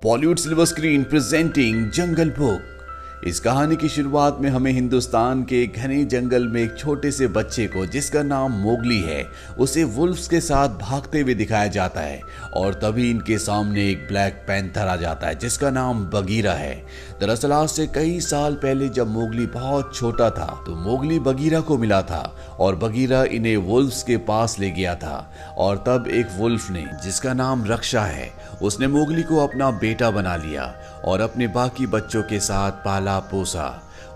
Bollywood silver screen presenting जंगल book. इस कहानी की शुरुआत में हमें हिंदुस्तान के घने जंगल में एक छोटे से बच्चे को, जिसका नाम मोगली है, उसे वुल्फ्स के साथ भागते हुए दिखाया जाता है। और तभी इनके सामने एक ब्लैक पैंथर आ जाता है जिसका नाम बगीरा है। दरअसल आज से कई साल पहले जब मोगली बहुत छोटा था तो मोगली बगीरा को मिला था और बगीरा इन्हें वुल्फ्स के पास ले गया था। और तब एक वुल्फ ने, जिसका नाम रक्षा है, उसने मोगली को अपना बेटा बना लिया और अपने बाकी बच्चों के साथ पाला पोसा।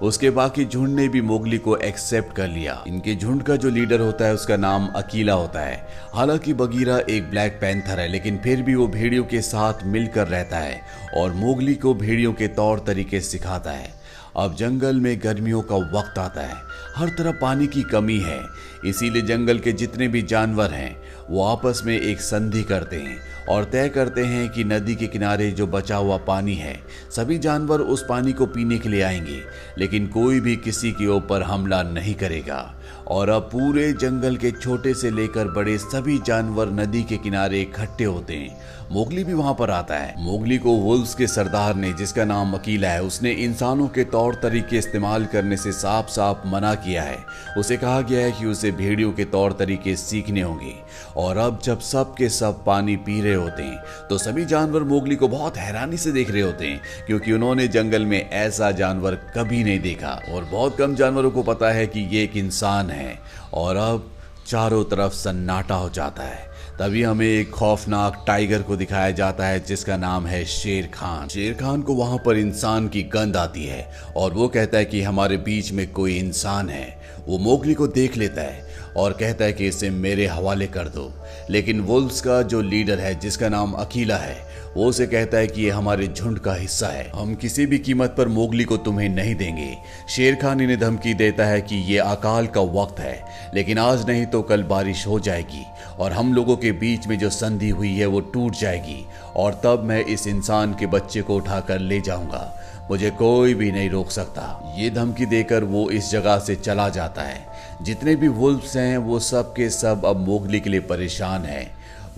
उसके बाकी झुंड ने भी मोगली को एक्सेप्ट कर लिया। इनके झुंड का जो लीडर होता है उसका नाम अकीला होता है। हालांकि बगीरा एक ब्लैक पैंथर है, लेकिन फिर भी वो भेड़ियों के साथ मिलकर रहता है और मोगली को भेड़ियों के तौर तरीके सिखाता है। अब जंगल में गर्मियों का वक्त आता है, हर तरफ पानी की कमी है, इसीलिए जंगल के जितने भी जानवर हैं वो आपस में एक संधि करते हैं और तय करते हैं कि नदी के किनारे जो बचा हुआ पानी है, सभी जानवर उस पानी को पीने के लिए आएंगे, लेकिन कोई भी किसी के ऊपर हमला नहीं करेगा। और अब पूरे जंगल के छोटे से लेकर बड़े सभी जानवर नदी के किनारे इकट्ठे होते हैं। मोगली भी वहां पर आता है। मोगली को वुल्फ्स के सरदार ने, जिसका नाम अकीला है, उसने इंसानों के तौर तरीके इस्तेमाल करने से साफ साफ मना किया है। उसे कहा गया है कि उसे भेड़ियों के तौर तरीके सीखने होंगे। और अब जब सब के सब पानी पी रहे होते हैं तो सभी जानवर मोगली को बहुत हैरानी से देख रहे होते हैं, क्योंकि उन्होंने जंगल में ऐसा जानवर कभी नहीं देखा और बहुत कम जानवरों को पता है कि ये एक इंसान है। और अब चारों तरफ सन्नाटा हो जाता है। तभी हमें एक खौफनाक टाइगर को दिखाया जाता है जिसका नाम है शेर खान। शेर खान को वहां पर इंसान की गंध आती है और वो कहता है कि हमारे बीच में कोई इंसान है। वो मोगली को देख लेता है और कहता है कि इसे मेरे हवाले कर दो, लेकिन वुल्फ्स का जो लीडर है, जिसका नाम अकीला है, वो उसे कहता है कि ये हमारे झुंड का हिस्सा है, हम किसी भी कीमत पर मोगली को तुम्हें नहीं देंगे। शेर खान इन्हें धमकी देता है कि ये अकाल का वक्त है, लेकिन आज नहीं तो कल बारिश हो जाएगी और हम लोगों के बीच में जो संधि हुई है वो टूट जाएगी और तब मैं इस इंसान के बच्चे को उठाकर ले जाऊंगा, मुझे कोई भी नहीं रोक सकता। ये धमकी देकर वो इस जगह से चला जाता है। जितने भी वुल्फ्स हैं वो सब के सब अब मोगली के लिए परेशान हैं।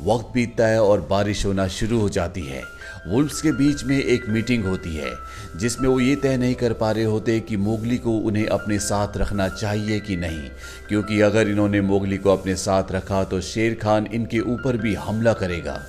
वक्त बीतता है और बारिश होना शुरू हो जाती है। वुल्फ्स के बीच में एक मीटिंग होती है जिसमें वो ये तय नहीं कर पा रहे होते कि मोगली को उन्हें अपने साथ रखना चाहिए कि नहीं, क्योंकि अगर इन्होंने मोगली को अपने साथ रखा तो शेर खान इनके ऊपर भी हमला करेगा।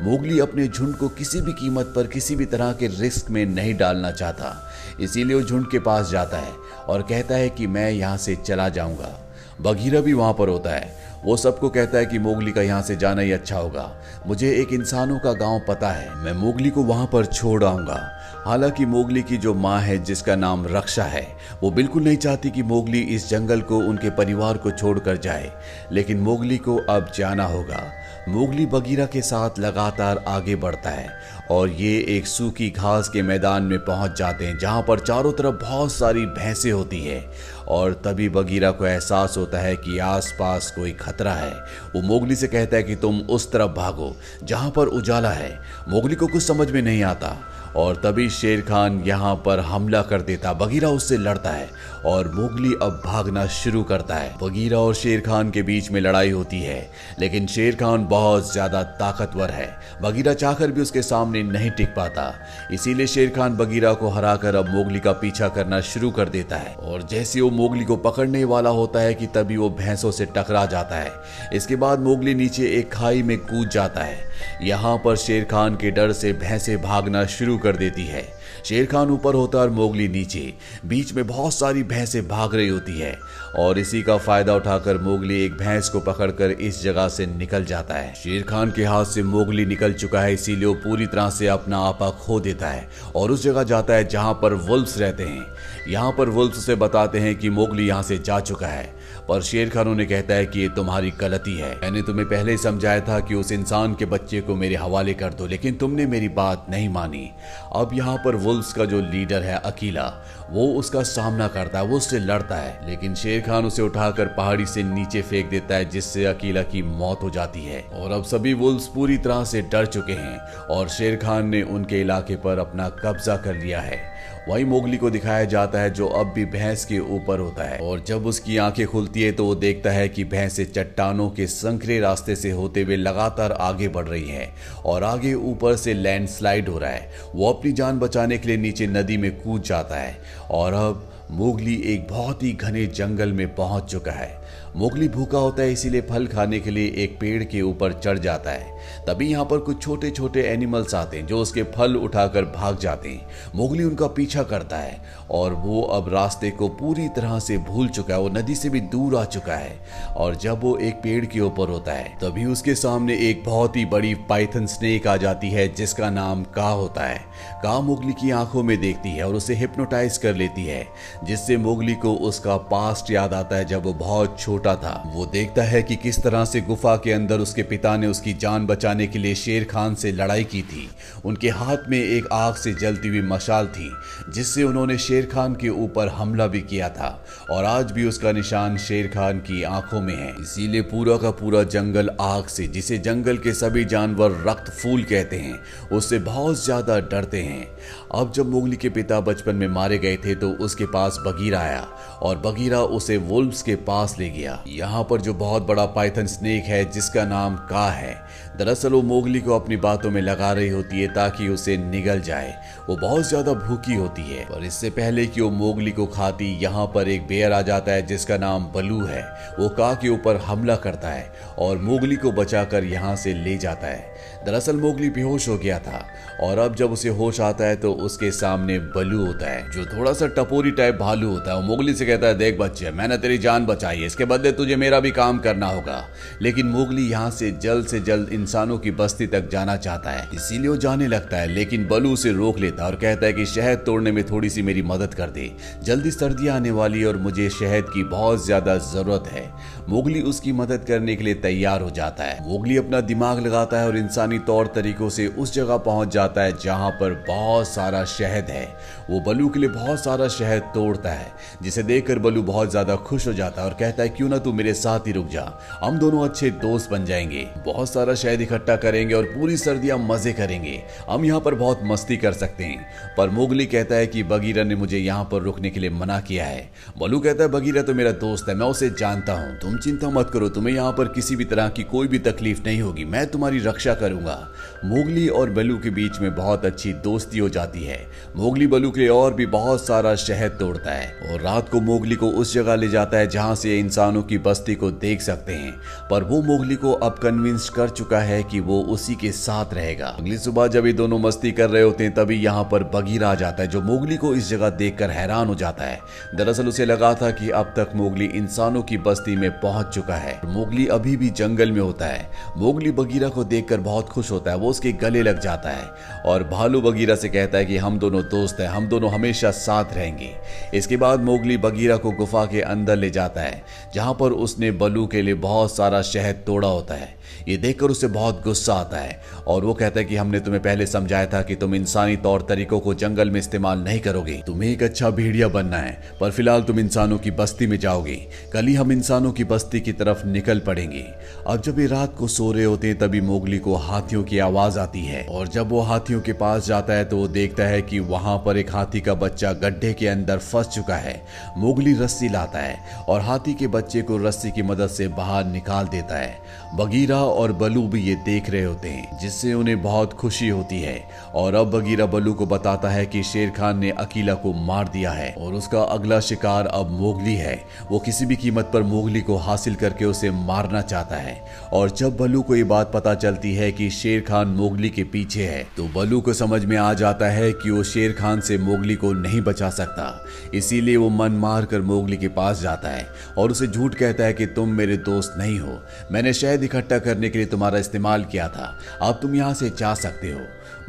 मोगली अपने झुंड को किसी भी कीमत पर किसी भी तरह के रिस्क में नहीं डालना चाहता, इसीलिए वो झुंड के पास जाता है और कहता है कि मैं यहाँ से चला जाऊंगा। बगीरा भी वहां पर होता है। वो सबको कहता है कि मोगली का यहाँ से जाना ही अच्छा होगा। मुझे एक इंसानों का गांव पता है, मैं मोगली को वहां पर छोड़ आऊंगा। हालांकि मोगली की जो माँ है, जिसका नाम रक्षा है, वो बिल्कुल नहीं चाहती कि मोगली इस जंगल को, उनके परिवार को छोड़कर जाए, लेकिन मोगली को अब जाना होगा। मोगली बगीरा के साथ लगातार आगे बढ़ता है और ये एक सूखी घास के मैदान में पहुंच जाते हैं जहां पर चारों तरफ बहुत सारी भैंसें होती है। और तभी बगीरा को एहसास होता है कि आसपास कोई खतरा है। वो मोगली से कहता है कि तुम उस तरफ भागो जहां पर उजाला है। मोगली को कुछ समझ में नहीं आता और तभी शेर खान यहाँ पर हमला कर देता। बगीरा उससे लड़ता है और मोगली अब भागना शुरू करता है। बगीरा और शेर खान के बीच में लड़ाई होती है, लेकिन शेर खान बहुत ज्यादा ताकतवर है। बगीरा चाहकर भी उसके सामने नहीं टिक पाता, इसीलिए शेर खान बगीरा को हराकर अब मोगली का पीछा करना शुरू कर देता है। और जैसे वो मोगली को पकड़ने वाला होता है कि तभी वो भैंसों से टकरा जाता है। इसके बाद मोगली नीचे एक खाई में कूद जाता है। यहाँ पर शेर खान के डर से भैंसें भागना शुरू कर देती है। शेर खान ऊपर होता है और मोगली नीचे। बीच में बहुत सारी भैंसें भाग रही होती है और इसी का फायदा उठाकर मोगली एक भैंस को पकड़कर इस जगह से निकल जाता है। शेर खान के हाथ से मोगली निकल चुका है, इसीलिए वो पूरी तरह से अपना आपा खो देता है और उस जगह जाता है जहां पर वुल्फ्स रहते हैं। यहाँ पर वुल्फ्स से बताते हैं कि मोगली यहाँ से जा चुका है, पर शेर खान उन्हें कहता है कि ये तुम्हारी गलती है। मैंने तुम्हें पहले ही समझाया था कि उस इंसान के बच्चे को मेरे हवाले कर दो, लेकिन तुमने मेरी बात नहीं मानी। अब यहाँ पर वुल्फ्स का जो लीडर है अकीला, वो उसका सामना करता है, वो उससे लड़ता है, लेकिन शेर खान उसे उठाकर पहाड़ी से नीचे फेंक देता है, जिससे अकीला की मौत हो जाती है। और अब सभी वुल्फ्स पूरी तरह से डर चुके हैं और शेर खान ने उनके इलाके पर अपना कब्जा कर लिया है। वही मोगली को दिखाया जाता है जो अब भी भैंस के ऊपर होता है और जब उसकी आंखें खुलती खुलती है तो वो देखता है कि भैंसें चट्टानों के संकरे रास्ते से होते हुए लगातार आगे बढ़ रही है और आगे ऊपर से लैंडस्लाइड हो रहा है। वो अपनी जान बचाने के लिए नीचे नदी में कूद जाता है और अब मोगली एक बहुत ही घने जंगल में पहुंच चुका है। मोगली भूखा होता है, इसीलिए फल खाने के लिए एक पेड़ के ऊपर चढ़ जाता है। तभी यहाँ पर कुछ छोटे छोटे एनिमल्स आते हैं जो उसके फल उठाकर भाग जाते हैं। मोगली उनका पीछा करता है और वो अब रास्ते को पूरी तरह से भूल चुका है। वो नदी से भी दूर आ चुका है और जब वो एक पेड़ के ऊपर होता है तभी उसके सामने एक बहुत ही बड़ी पाइथन स्नेक आ जाती है जिसका नाम का होता है। का मोगली की आंखों में देखती है और उसे हिप्नोटाइज कर लेती है, जिससे मोगली को उसका पास्ट याद आता है जब वो बहुत छोटा था। वो देखता है कि किस तरह से गुफा के अंदर उसके पिता ने उसकी जान बचाने के लिए शेर खान से लड़ाई की थी। उनके हाथ में एक आग से जलती हुई मशाल थी जिससे उन्होंने शेर खान के ऊपर हमला भी किया था और आज भी उसका निशान शेर खान की आंखों में है। इसीलिए पूरा का पूरा जंगल आग से, जिसे जंगल के सभी जानवर रक्त फूल कहते हैं, उससे बहुत ज्यादा डरते हैं। अब जब मोगली के पिता बचपन में मारे गए थे तो उसके पास बगीरा आया और बगीरा उसे वुल्व्स के पास ले गया। यहाँ पर जो बहुत बड़ा पाइथन स्नेक है जिसका नाम का है, दरअसल वो मोगली को अपनी बातों में लगा रही होती है ताकि उसे निगल जाए। वो बहुत ज्यादा भूखी होती है पर इससे पहले कि वो मोगली को खाती, यहाँ पर एक बेयर आ जाता है जिसका नाम बलू है। वो का के ऊपर हमला करता है और मोगली को बचाकर यहाँ से ले जाता है। दरअसल मोगली बेहोश हो गया था और अब जब उसे होश आता है तो उसके सामने बलू होता है जो थोड़ा सा टपोरी टाइप भालू होता है। वो मोगली से कहता है, देख बच्चे, मैंने तेरी जान बचाई है, इसके बदले तुझे मेरा भी काम करना होगा। लेकिन मोगली यहाँ से जल्द इंसानों की बस्ती तक जाना चाहता है, इसीलिए वो जाने लगता है। लेकिन बलू उसे रोक लेता है और कहता है कि शहद तोड़ने में थोड़ी सी मेरी मदद कर दे, जल्दी सर्दियां आने वाली और मुझे शहद की बहुत ज्यादा जरूरत है। मोगली उसकी मदद करने के लिए तैयार हो जाता है। मोगली अपना दिमाग लगाता है और इंसानी तौर तरीकों से उस जगह पहुंच जाता है जहां पर बहुत सारा शहद है। वो बलू के लिए बहुत सारा शहद तोड़ता है, जिसे देखकर बलू बहुत ज्यादा खुश हो जाता है और कहता है, क्यों ना तू मेरे साथ ही रुक जा, हम दोनों अच्छे दोस्त बन जाएंगे, बहुत सारा शहद इकट्ठा करेंगे और पूरी सर्दियां मजे करेंगे, हम यहाँ पर बहुत मस्ती कर सकते हैं। पर मोगली कहता है कि बगीरा ने मुझे यहाँ पर रुकने के लिए मना किया है। बलू कहता है, बगीरा तो मेरा दोस्त है, मैं उसे जानता हूँ, तुम चिंता मत करो, तुम्हें यहाँ पर किसी भी तरह की कोई भी तकलीफ नहीं होगी, मैं तुम्हारी रक्षा करूंगा। मोगली और बलू के बीच में बहुत अच्छी दोस्ती हो जाती है। मोगली बलू के लिए और भी बहुत सारा शहद तोड़ता है और रात को मोगली को उस जगह ले जाता है जहां से इंसानों की बस्ती को देख सकते हैं। पर वो मोगली को अब कन्विंस कर चुका है कि वो उसी के साथ रहेगा। अगली सुबह जब ये दोनों मस्ती कर रहे होते हैं तभी यहाँ पर बगीरा आ जाता है जो मोगली को इस जगह देखकर हैरान हो जाता है। दरअसल उसे लगा था कि अब तक मोगली इंसानों की बस्ती में पहुंच चुका है, मोगली अभी भी जंगल में होता है। मोगली बगीरा को देखकर बहुत खुश होता है, वो उसके गले लग जाता है और भालू बगीरा से कहता है कि हम दोनों दोस्त हैं, हम दोनों हमेशा साथ रहेंगे। इसके बाद मोगली बगीरा को गुफा के अंदर ले जाता है जहां पर उसने बलू के लिए बहुत सारा शहद तोड़ा होता है। ये देखकर उसे बहुत गुस्सा आता है और वो कहता है कि हमने तुम्हें पहले समझाया था कि तुम इंसानी तौर तरीकों को जंगल में इस्तेमाल नहीं करोगे, तुम्हें एक अच्छा भेड़िया बनना है, पर फिलहाल तुम इंसानों की बस्ती में जाओगे, कल ही हम इंसानों की बस्ती की तरफ निकल पड़ेंगे। अब जब ये रात को सो रहे होते हैं तभी मोगली को हाथियों की आवाज आती है और जब वो हाथियों के पास जाता है तो वो देखता है कि वहां पर एक हाथी का बच्चा गड्ढे के अंदर फंस चुका है। मोगली रस्सी लाता है और हाथी के बच्चे को रस्सी की मदद से बाहर निकाल देता है। बगीरा और बलू भी ये देख रहे होते हैं जिससे उन्हें बहुत खुशी होती है और अब बगीरा बलू को बताता है कि शेर खान ने अकीला को मार दिया है और उसका अगला शिकार अब मोगली है। वो किसी भी कीमत पर मोगली को हासिल करके उसे मारना चाहता है और जब बलू को ये बात पता चलती है कि शेर खान मोगली के पीछे है तो बलू को समझ में आ जाता है कि वो शेर खान से मोगली को नहीं बचा सकता। इसीलिए वो मन मार कर मोगली के पास जाता है और उसे झूठ कहता है कि तुम मेरे दोस्त नहीं हो, मैंने शहद इकट्ठा करने के लिए तुम्हारा इस्तेमाल किया था, अब तुम यहाँ से जा सकते हो।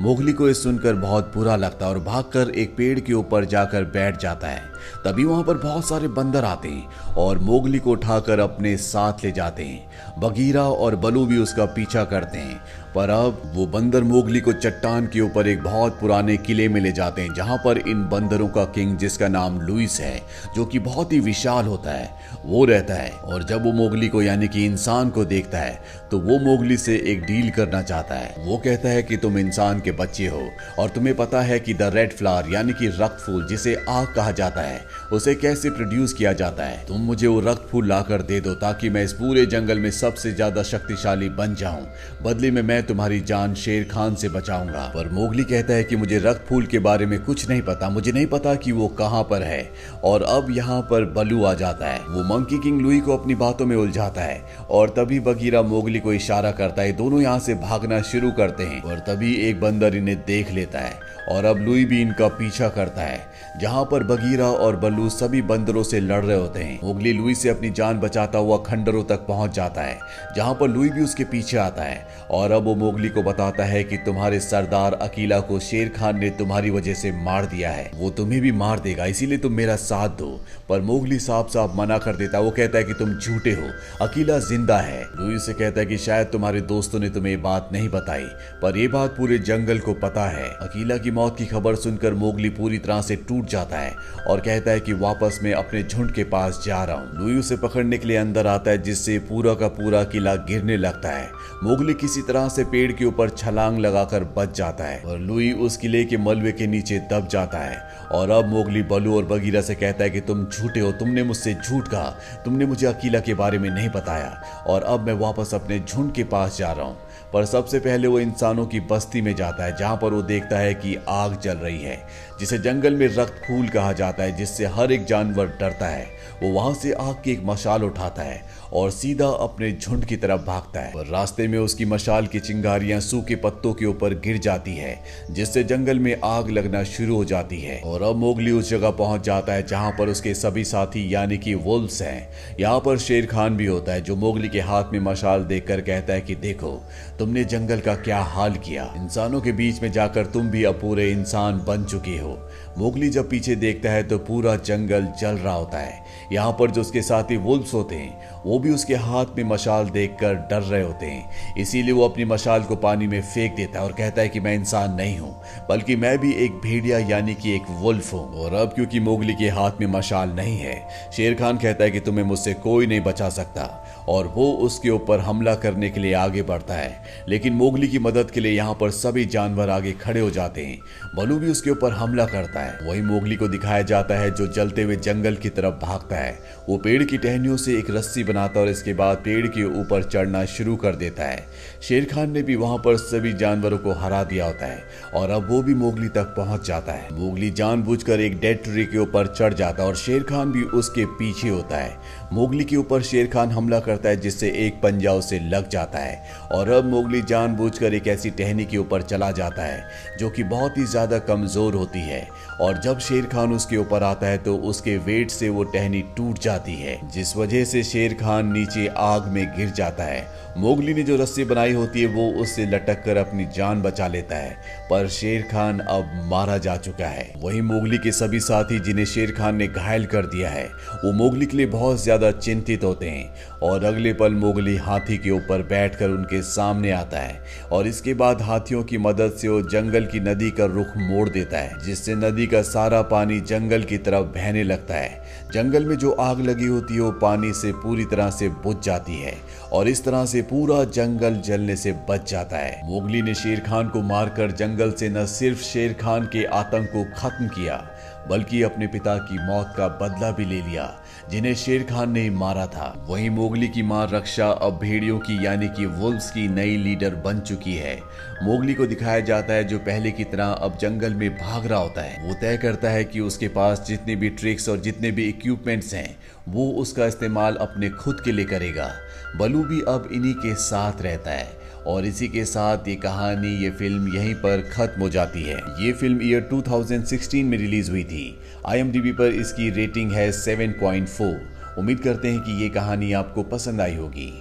मोगली को ये सुनकर बहुत बुरा लगता है और भागकर एक पेड़ के ऊपर जाकर बैठ जाता है। तभी वहां पर बहुत सारे बंदर आते हैं और मोगली को उठाकर अपने साथ ले जाते हैं। बगीरा और बलू भी उसका पीछा करते हैं पर अब वो बंदर मोगली को चट्टान के ऊपर एक बहुत पुराने किले में ले जाते हैं जहां पर इन बंदरों का किंग, जिसका नाम लुइस है, जो कि बहुत ही विशाल होता है, वो रहता है। और जब वो मोगली को यानी कि इंसान को देखता है तो वो मोगली से एक डील करना चाहता है। वो कहता है कि तुम इंसान के बच्चे हो और तुम्हें पता है कि द रेड फ्लावर यानी कि रक्त फूल, जिसे आग कहा जाता है, है, उसे कैसे प्रोड्यूस किया जाता है। तुम मुझे वो रक्त फूल लाकर दे दो ताकि मैं इस पूरे जंगल में सबसे ज्यादा शक्तिशाली बन जाऊं। बदले में मैं तुम्हारी जान शेर खान से बचाऊंगा। पर मोगली कहता है कि मुझे रक्त फूल के बारे में कुछ नहीं पता, मुझे नहीं पता कि वो कहां पर है। और अब यहाँ पर बलू आ जाता है। वो मंकी किंग लुई को अपनी बातों में उलझाता है और तभी बगीरा मोगली को इशारा करता है। दोनों यहाँ से भागना शुरू करते हैं और तभी एक बंदर इन्हें देख लेता है और अब लुई भी इनका पीछा करता है। जहाँ पर बगीरा और बल्लू सभी बंदरों से लड़ रहे होते हैं। मोगली लुई से अपनी जान बचाता हुआ खंडरों तक पहुंच जाता है, जहाँ पर लुई भी उसके पीछे आता है और अब वो मोगली को बताता है कि तुम्हारे सरदार अकीला को शेर खान ने तुम्हारी वजह से मार दिया है, वो तुम्हें भी मार देगा, इसीलिए तुम मेरा साथ दो। पर मोगली साफ साफ मना कर देता है। वो कहता है कि तुम झूठे हो, अकीला जिंदा है। लुई से कहता है कि शायद तुम्हारे दोस्तों ने तुम्हें ये बात नहीं बताई, पर यह बात पूरे जंगल को पता है। अकीला की मौत की खबर सुनकर मोगली पूरी तरह से टूट जाता है और कहता है कि वापस मैं अपने झुंड के पास जा रहा हूँ। लुई उसे पकड़ने के लिए अंदर आता है, जिससे पूरा का पूरा किला गिरने लगता है। मोगली किसी तरह से पेड़ के ऊपर छलांग लगाकर बच जाता है और लुई उस किले के मलबे के नीचे दब जाता है। और अब मोगली बलू और बगीरा से कहता है कि तुम झूठे हो, तुमने मुझसे झूठ कहा, तुमने मुझे अकीला के बारे में नहीं बताया और अब मैं वापस अपने झुंड के पास जा रहा हूँ। पर सबसे पहले वो इंसानों की बस्ती में जाता है, जहाँ पर वो देखता है कि आग जल रही है, जिसे जंगल में रक्त फूल कहा जाता है, जिससे हर एक जानवर डरता है। वो वहां से आग की एक मशाल उठाता है और सीधा अपने झुंड की तरफ भागता है। पर रास्ते में उसकी मशाल की चिंगारियां सूखे पत्तों के ऊपर गिर जाती है, जिससे जंगल में आग लगना शुरू हो जाती है। और अब मोगली उस जगह पहुंच जाता है जहां पर उसके सभी साथी यानी कि वुल्व्स हैं। यहाँ पर शेर खान भी होता है, जो मोगली के हाथ में मशाल देखकर कहता है कि देखो तुमने जंगल का क्या हाल किया, इंसानों के बीच में जाकर तुम भी अब पूरे इंसान बन चुके हो। मोगली जब पीछे देखता है तो पूरा जंगल जल रहा होता है। यहाँ पर जो उसके साथी वुल्व्स होते हैं वो भी उसके हाथ में मशाल देखकर डर रहे होते हैं, इसीलिए वो अपनी मशाल को पानी में फेंक देता है और कहता है कि मैं इंसान नहीं हूँ, बल्कि मैं भी एक भेड़िया यानी कि एक वुल्फ हूँ। और अब क्योंकि मोगली के हाथ में मशाल नहीं है, शेर खान कहता है कि तुम्हें मुझसे कोई नहीं बचा सकता और वो उसके ऊपर हमला करने के लिए आगे बढ़ता है। लेकिन मोगली की मदद के लिए यहाँ पर सभी जानवर आगे खड़े हो जाते हैं। बलू भी उसके ऊपर हमला करता है। वही मोगली को दिखाया जाता है जो जलते हुए जंगल की तरफ भागता है। वो पेड़ की टहनियों से एक रस्सी बनाता और इसके बाद पेड़ के ऊपर चढ़ना शुरू कर देता है। शेर खान ने भी वहां पर सभी जानवरों को हरा दिया होता है और अब वो भी मोगली तक पहुंच जाता है। मोगली जानबूझकर एक डेड ट्री के ऊपर चढ़ जाता है और शेर खान भी उसके पीछे होता है। मोगली के ऊपर शेर खान हमला करता है, जिससे एक पंजा उसे लग जाता है और अब मोगली जानबूझकर एक ऐसी टहनी के ऊपर चला जाता है जो कि बहुत ही ज्यादा कमजोर होती है। और जब शेर खान उसके ऊपर आता है तो उसके वेट से वो टहनी टूट जाती है, जिस वजह से शेर खान नीचे आग में गिर जाता है। मोगली ने जो रस्सी बनाई होती है वो उससे लटक कर अपनी जान बचा लेता है, पर शेर खान अब मारा जा चुका है। वहीं मोगली के सभी साथी जिन्हें शेर खान ने घायल कर दिया है वो मोगली के लिए बहुत ज्यादा चिंतित होते हैं और अगले पल मोगली हाथी के ऊपर बैठकर उनके सामने आता है और इसके बाद हाथियों की मदद से वो जंगल की नदी का रुख मोड़ देता है, जिससे नदी का सारा पानी जंगल की तरफ बहने लगता है। जंगल में जो आग लगी होती है वो पानी से पूरी तरह से बुझ जाती है और इस तरह से पूरा जंगल जलने से बच जाता है। मोगली ने शेर खान को मारकर जंगल से न सिर्फ शेर खान के आतंक को खत्म किया बल्कि अपने पिता की मौत का बदला भी ले लिया, जिन्हें शेर खान ने मारा था। वहीं मोगली की मां रक्षा अब भेड़ियों की यानी कि वुल्व्स की नई लीडर बन चुकी है। मोगली को दिखाया जाता है जो पहले की तरह अब जंगल में भाग रहा होता है। वो तय करता है कि उसके पास जितने भी ट्रिक्स और जितने भी इक्विपमेंट्स हैं वो उसका इस्तेमाल अपने खुद के लिए करेगा। बलू भी अब इन्हीं के साथ रहता है और इसी के साथ ये कहानी, ये फिल्म यहीं पर खत्म हो जाती है। ये फिल्म ईयर 2016 में रिलीज हुई थी। IMDb पर इसकी रेटिंग है 7.4। उम्मीद करते हैं कि ये कहानी आपको पसंद आई होगी।